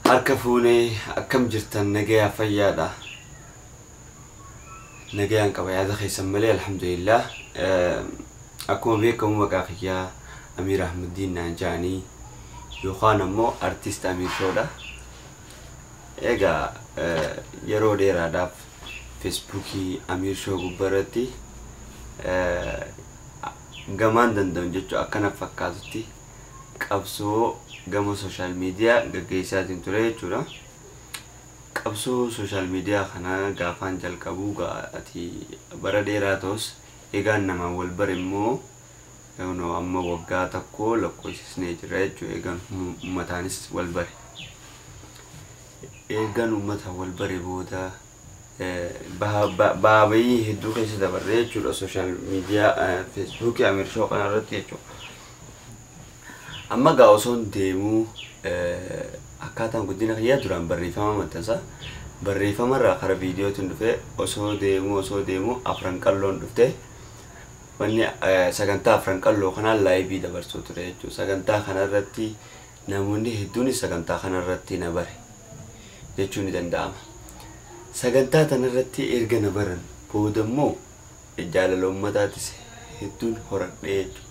أركفوني أكم جرتن نجيا فيادا نجيا كبا هذا خيسم ملي الحمد لله. أكون بيكم مكاخيا أمير أحمد الدين نانجاني يخانا مو أرتيست أمير شودا إيجا يرو ديرا داف فيسبوكي أمير شو غبرتي gamaan danda'u jechuun akkana fakkaatutti qabsoo gama social media gaggeessaatiin ture jechuudha. Qabsoo social media kana gaafaan jalqabuu gaati bara dheeraa ta'us eegaan nama wal bare immoo amma waggaa tokko lakkoofsisnee jira jechuudha. Eegaan ummataanis wal bare eegaan ummata wal bare booda baabii hedduu keessa dabarree jechuudha social media Facebook Amir Show kana irratti jechuudha. Amma gaa osoon deemuu akkaataan guddina kiyyaa duraan barreeffama maxxansa barreeffama irraa kara viidiyootiin dhufe osoo deemuu afran qalloon dhufte wanni sagantaa afran qalloo kanaan laayivii dabarsuu ture jechuudha. Sagantaa kana irratti namoonni hedduun sagantaa kana irratti na bare jechuun ni danda'ama. Sagantaa tanarratti erga na baran booda immoo jaalala ummataatis hedduun horadhee jechuudha.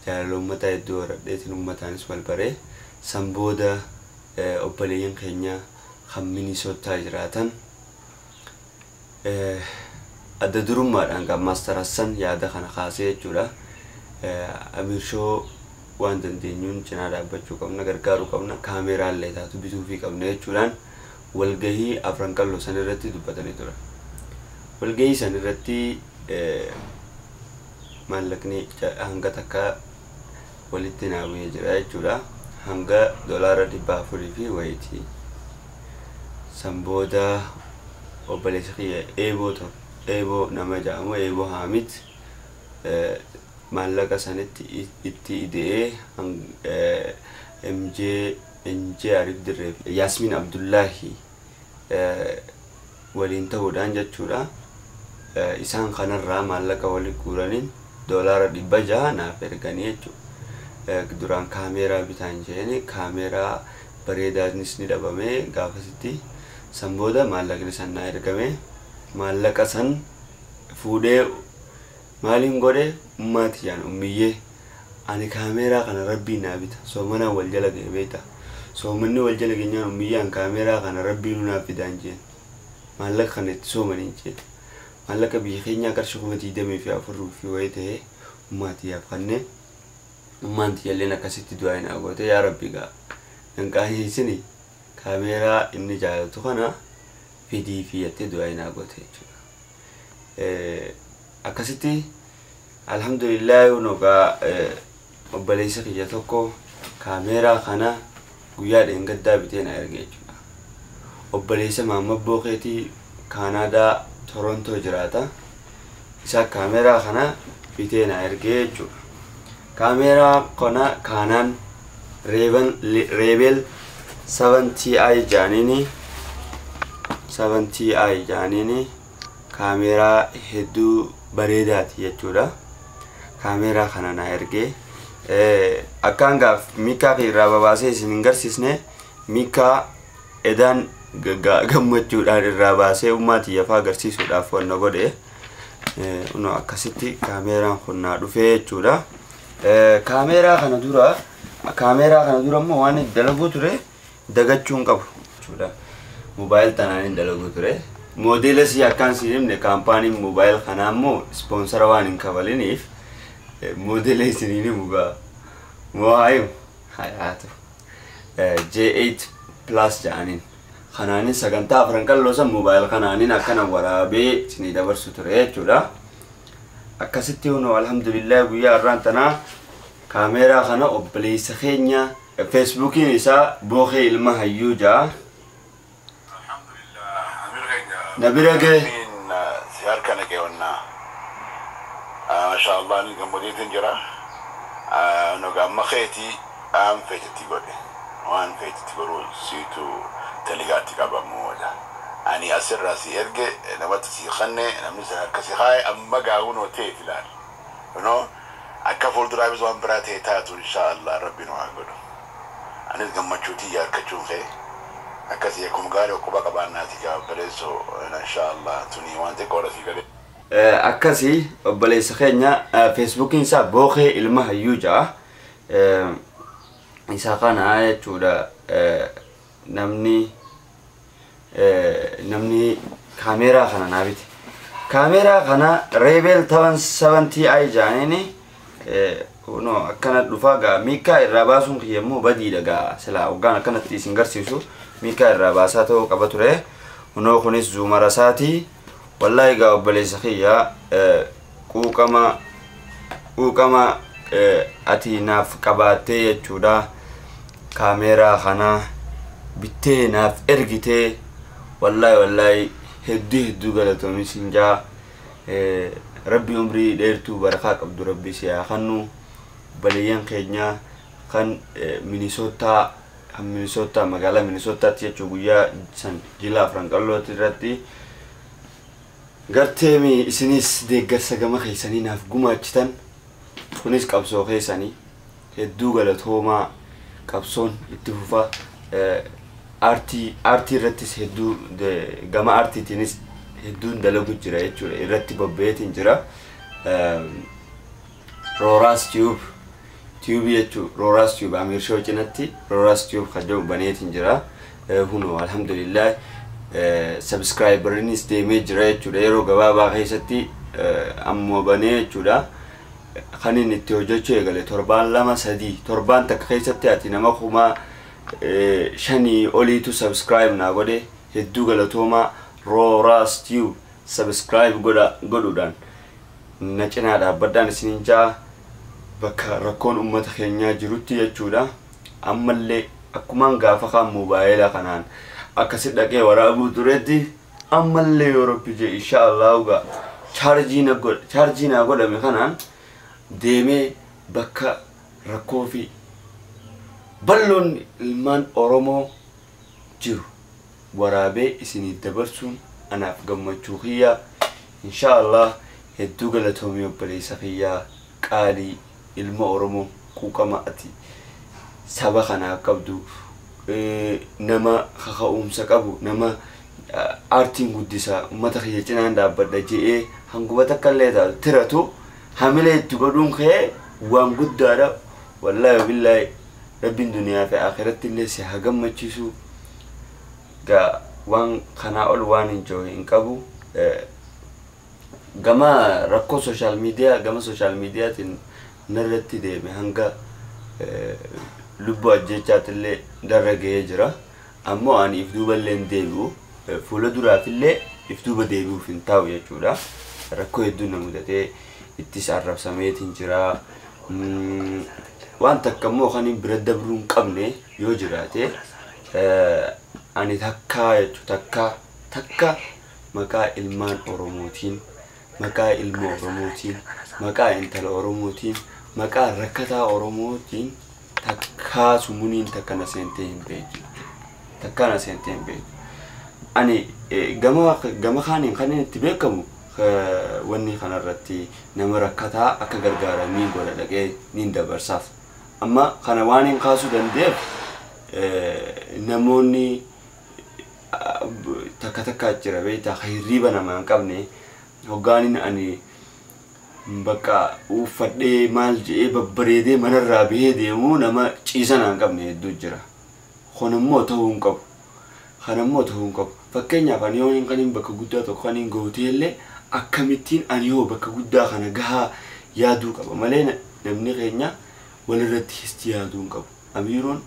Jaalala ummataa hedduu horadheetiin ummataanis wal baree san booda obboleeyyan keenya kan Minisootaa jiraatan adda durummaadhaan gammaas tarassan yaada kana kaasee jechuudha. Amir Show waan dandeenyuun cinaa dhaabbachuu qabna, gargaaruu qabna, kaameeraa illee taatu bituufii qabna jechuudhaan walgahii afran qalloo san irratti dubbatanii ture. Walgahii san irratti maallaqni hanga takka walitti naawee jira jechuudha. Hanga $400 fi wayitii. San booda obboleessi kiyya Eeboo nama jedhamu Eeboo Haamid maallaqa sanitti itti ida'ee MJ Arif Dirreef Yasmin Abdullahi waliin ta'uudhaan jechuudha. Isaan kanarraa maallaqa walitti guuraniin $600 naaf erganii jechuudha. Duraan kaameeraa bitaan jeeni kaameeraa bareedaanis ni dhabame gaafasitti san booda maallaqni san naa ergame maallaqa san fuudhee maaliin godhe ummaatiyaan ummiyyee ani kaameeraa kana rabbii naa bita soomana wal jala ga'e beekta. Soomanni wal jala geenyaan ummiyyaan kaameeraa kana rabbii nuuf fidaan jeen maallaqa kana itti soomaniin jeen maallaqa biyya keenyaa qarshii 24,000 fi wayii ta'ee ummaatiyaaf kanneen ummaanti yalleen akkasitti du'aa hin goote yaa rabbi gaa nanqaahiisini kaameeraa inni jaalatu kana fidii fi yattee du'aa hin goote jechuudha. Akkasitti alhamdulillah unogaa obboleessa kiyya tokko kaameeraa kana guyyaa dheengaddaa bitee na erge jechuudha. Obboleessa Maamad Bookeetii Kaanaadaa Toronto jiraata. Isa kaameeraa kana bitee na erge jechuudha. Kaameeraa kana kaanaan Rebel 7TI jaaniini kaameeraa hedduu bareedaati jechuudha. Kaameeraa kana na erge akkaan gaaf miikaa irraa babaasee isin hin garsiisne miikaa edaan gammachuudhaan irraa baasee ummaatii yafaa agarsiisuudhaaf wanna godhe akkasitti kaameeraan kun naa dhufee jechuudha. Kaameeraa kana dura immoo waan dalaguu ture dagachuun qabu jechuudha. Mobaayil tanaan dalaguu ture. Modeela si akkaan si himne kaampaaniin mobaayil kanaa immoo ispoonsara waan hin kabaliniif modeela isiniin mugaa moo'aayu hayaatu J8 Plus jedhaniin kanaanin sagantaa afran qalloo san mobaayil kanaanin akkana waraabee isinii dabarsu ture jechuudha. Akkasitti hunoo alhamdulillah guyyaa irraan tanaa kaameeraa kana obboleessa keenya Facebookiin isaa Bookee Ilma Hayyuu ja'a. نبيرك سيار كنا كيونا ما شاء الله نيجا موديل تنجرا نوجا مخيتي فيتي تقولي وان فيتي تقولوا سيتو تلقاتي كابا مودا أني أسر راسي إرجع نبات سيخنة نمسها كسيخاي أما جاونو تيفلان أكفول درايفز وان براتي تاتو إن شاء الله ربنا وعقله anis gammachuutii yaakkachuun kee akkasii akkuma gaarii okkubaa qabaannaati gaabaleessoo inshaallah tuni waan xiqqoodha sii galee. Akkasii obboleessa keenya feesbuukiin isaa Bookee Ilma Hayyuu ja'a. Isa kana jechuudha namni kaameeraa kana naa bite. Kaameeraa kana Rebel 770i jaaniini kuno akkana dhufaa gaa miikaa irraa baasuun kiyyammoo badiidha gaa silaa hoggaan akkanatti isin garsiisu miikaa irraa baasaa ta'uu qaba ture. Kunoo kunis zuumara isaatii. Wallahi gaa obboleessa kiyya quuqama ati naaf qabaattee jechuudha kaameeraa kana bittee naaf ergitee wallahi hedduu galatoomi sinjaa rabbi umrii dheertuu barakaa qabdu rabbi si haa kennu. Baliyyan keenya kan Minnesota magaalaa Minnesotaatti jechuu guyyaa san jilaa Franqallooti irratti garteemi isinis deeggarsa gama keessanii naaf gumaachitan kunis qabsoo keessanii hedduu galatoomaa. Qabsoon itti fufa aartii irrattis hedduu gama aartiitiinis hedduun dalagu jira jechuudha irratti bobba'eetiin jira. Rooraas Tube jechuudha Rooraas Tube Amir Show cinatti Rooraas Tube kadoo baneetiin jira. Huno alhamdulillah subscriberinis deemee jira jechuudha yeroo gabaabaa keessatti ammoo banee jechuudha. Kan inni itti hojjechuu eegale torbaan 2-3 torbaan takka keessatti ati nama 5,000 oliitu subscribe naa godhe hedduu galatoomaa. Rooraas Tube subscribe godhuudhaan na cinaa dhaabbadhaan isiniin jaa bakka rakkoon uummata keenyaa jirutti jechuudha. Ammallee akkumaan gaafa kaan moobaayilaa kanaan akkasi dhaqee waraabuu turetti ammallee Yurooppii je inshaallah uga chaarjii naa godhame kanaan deemee bakka rakkoo fi balloon ilmaan Oromoo jiru waraabee isinii dabarsuun anaaf gammachuu kiyya inshaallah. Hedduu galatoomii obboleessa kiyyaa qaalii ilma Oromoo quuqama ati saba kanaaf qabdu nama kaka'umsa qabu nama aartiin guddisaa uummata kiyya cinaan dhaabbadha je'ee hanguma takka illee taatu tiratu hamilee itti godhuun kee waan guddaadha. Wallahi billahi rabbiin duniyaa fi akhiratti illee si haa gammachiisu. Gaa waan kanaa ol waan hin qabu. Gama rakkoo social mediaatiin narratti deeme hanga lubbuu ajjechaatti illee darra ga'ee jira. Ammoo ani if duuba illee hin deebi'u fuula duraaf illee if duuba deebi'uuf hin taa'u jechuudha. Rakkoo hedduu na mudatee ittis arrabsameetiin jira. Waan takka immoo kan hin bira dabruu hin qabne yoo jiraate ani takka maqaa ilmaan Oromootiin maqaa ilma Oromootiin maqaa intala Oromootiin maqaa rakkataa Oromootiin takka sumuuniin takka na seentee hin beeku. Ani gama kaaniin kan itti beekamu wanni kanarratti nama rakkataa akka gargaaranii godha dhaqee niin dabarsaaf. Amma kana waan hin kaasuu danda'eef namoonni takka jira beektaa hirriiba namaa hin qabne hoggaanin ani bakka uffadhee maal je'ee babbareedee manarraa bahee deemu nama ciisanaa hin qabne hedduu jira. Kanammoo ta'uu hin qabu. Fakkeenyaaf ani yoo hin bakka guddaa tokko kan hin gootee illee akkamittiin ani yoo bakka guddaa kana gahaa yaaduu qaba malee namni keenya walirratti histi yaaduu hin qabu. Amiiroon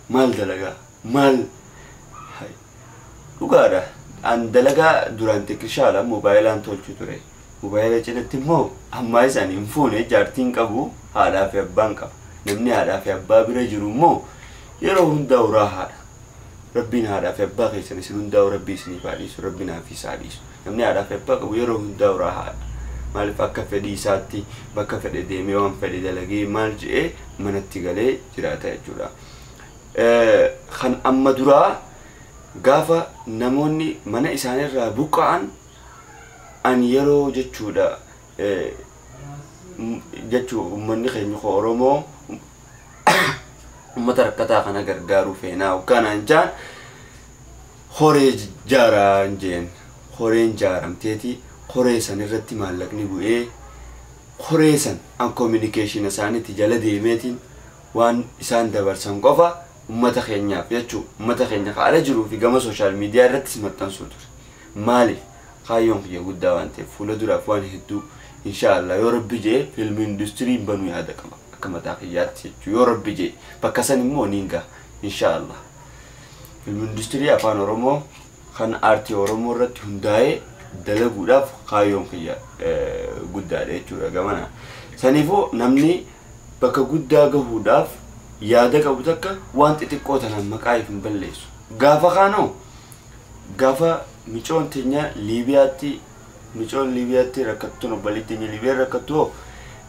maal dalagaa maal dhugaadha. An dalagaa duraan xiqqishaadha moobaayilaan tolchu ture. Moobaayila cinatti immoo ammaa isaan hin fuune jaartiin qabu haadhaa fi abbaan qaba. Namni haadhaa fi abbaa bira jiru immoo yeroo hundaa uraa haadha. Rabbiin haadhaa fi abbaa keessan isin hundaa rabbii isinii baadhiisu rabbiin haafii isaa dhiisu. Namni haadhaa fi abbaa qabu yeroo hundaa uraa haadha. Maaliif akka fedhii isaatti bakka fedhe deemee waan fedhe dalagee maal je'ee manatti galee jiraata jechuudha. Kan amma duraa gaafa namoonni mana isaanirraa buqqa'an an yeroo jechuudha uummanni keenya Oromoo ummata rakkataa kana gargaaruu feenaa ukkanaan jaan horee jaaraan jeen horeen jaaramteeti horee san irratti maallaqni bu'ee horee san an communication isaaniitti jala deemeetiin waan isaan dabarsan qofa ummata keenyaaf jechuu ummata keenya kaala jiruu fi gama social media irratti maxxansuu ture maaliif kaayyoon kiyya guddaa waan ta'eef fuula duraaf waan hedduu inshallah yoo rabbi jee film industry banuu yaada qaba akka mataa kiyyaatti jechuu yoo rabbi jee bakka san immoo ninga inshallah film industry afaan oromoo kan aartii oromoo irratti hundaa'ee dalaguudhaaf kaayyoon kiyya guddaadha jechuudha gamana saniifuu namni bakka guddaa gahuudhaaf yaada qabu takka waan xixiqqoo tanaan maqaa hin balleessu gaafa kaanoo gaafa micoon teenya liibiyaatti rakkattu no balitti liibiyaa rakkattu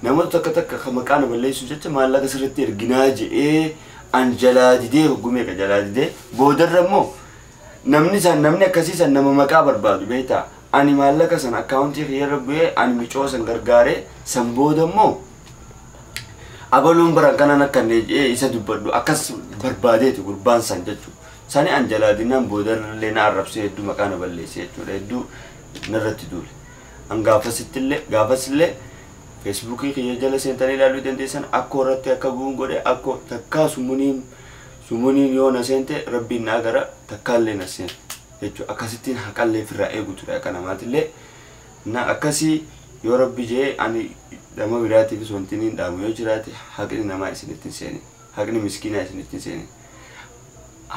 namoota takka kan maqaa na balleessu jecha maallaqa sirriitti erginaa jedhee an jalaa didee hoggumee ka jalaa didee boodarra immoo namni akkasiisan nama maqaa barbaadu beektaa ani maallaqa san akkaawuntii kiyya bu'ee ani micoo san gargaaree san booda immoo abaluun baran kanan akka isa dubbadhu akkas barbaadeeti gurbaan san jechuudha sani an jalaa dinaan boodarrallee na arrabsee hedduu maqaa na balleessee jechuudha hedduu narratti duule an gaafasillee feesbuukii kiyya jala seentanii ilaaluu dandeessan akkoo irratti akka bu'uun godhe akkoo takkaa sumuuniin yoo na seente rabbiin naa gara takkaallee na seente jechuudha akkasittiin haqallee firraa eegutuudha akka namaatillee na akkasii yoo rabbi jee ani dama biraatiifis wanti niin dhaamu yoo jiraate haqni namaa isinittiin seeni haqni miskiinaa isinittiin seeni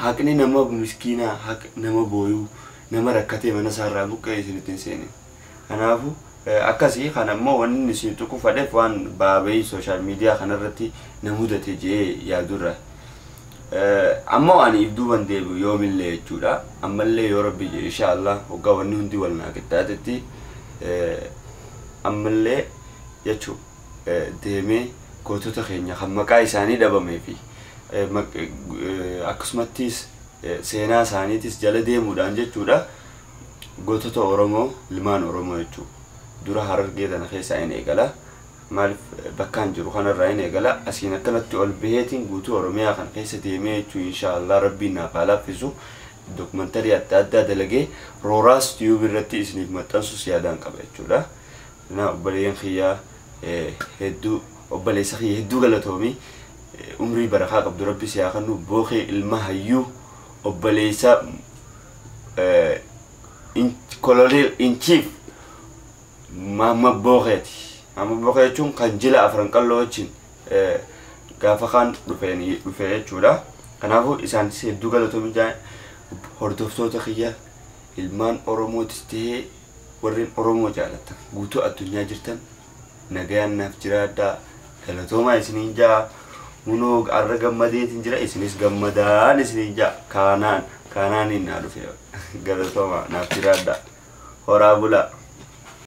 haqni nama miskiinaa nama booyuu nama rakkatee mana isaarraa buqqee isinittiin seeni kanaafu akkasii kana immoo wanni isin tuqu fadheef waan baabee social media kanarratti na mudate jee yaadurra ammoo ani ibduuban deebi'u yoomillee jechuudha ammallee yoo rabbi jee inshaallah hoggaa wanni hundi wal naa qixxaatetti ammallee jechuu deemee gootota keenya kan maqaa isaanii dhabamee fi akkasumattis seenaa isaaniitis jala deemuudhaan jechuudha gootota Oromoo ilmaan Oromoo jechuu dura Harargee tana keessaa hin eegala maaliif bakkaan jiru kanarraa hin eegala asiin akkanatti ol baheetiin guutuu Oromiyaa kan keessa deemee jechuu inshaallah rabbiin naaf haa laaffisu dokumentari adda addaa dalagee rooraas tiyuub irratti isiniif maxxansus yaadaan qaba jechuudha na obboleeyyan kiyyaa hedduu obboleessa kiyya hedduu galatoomii umrii barakaa qabdu rabbi siyaa kannu bookee ilma hayyuu obboleessa koloneel in chief Mama Bokeeti Mama Bokee jechuun kan jila afran qalloo wajjin gaafa kaan dhufee jechuudha kanaafuu isaan hedduu galatoomii jaan hordoftoota kiyya ilmaan Oromootis ta'ee warreen Oromoo jaalatan guutuu addunyaa jirtan nagayaan naaf jiraadhaa galatoomaa isiniin jaa munoo arra gammadeetiin jira isinis gammadaan isiniin jaa kaanaan naa dhufe galatoomaa naaf jiraadhaa horaa bulaa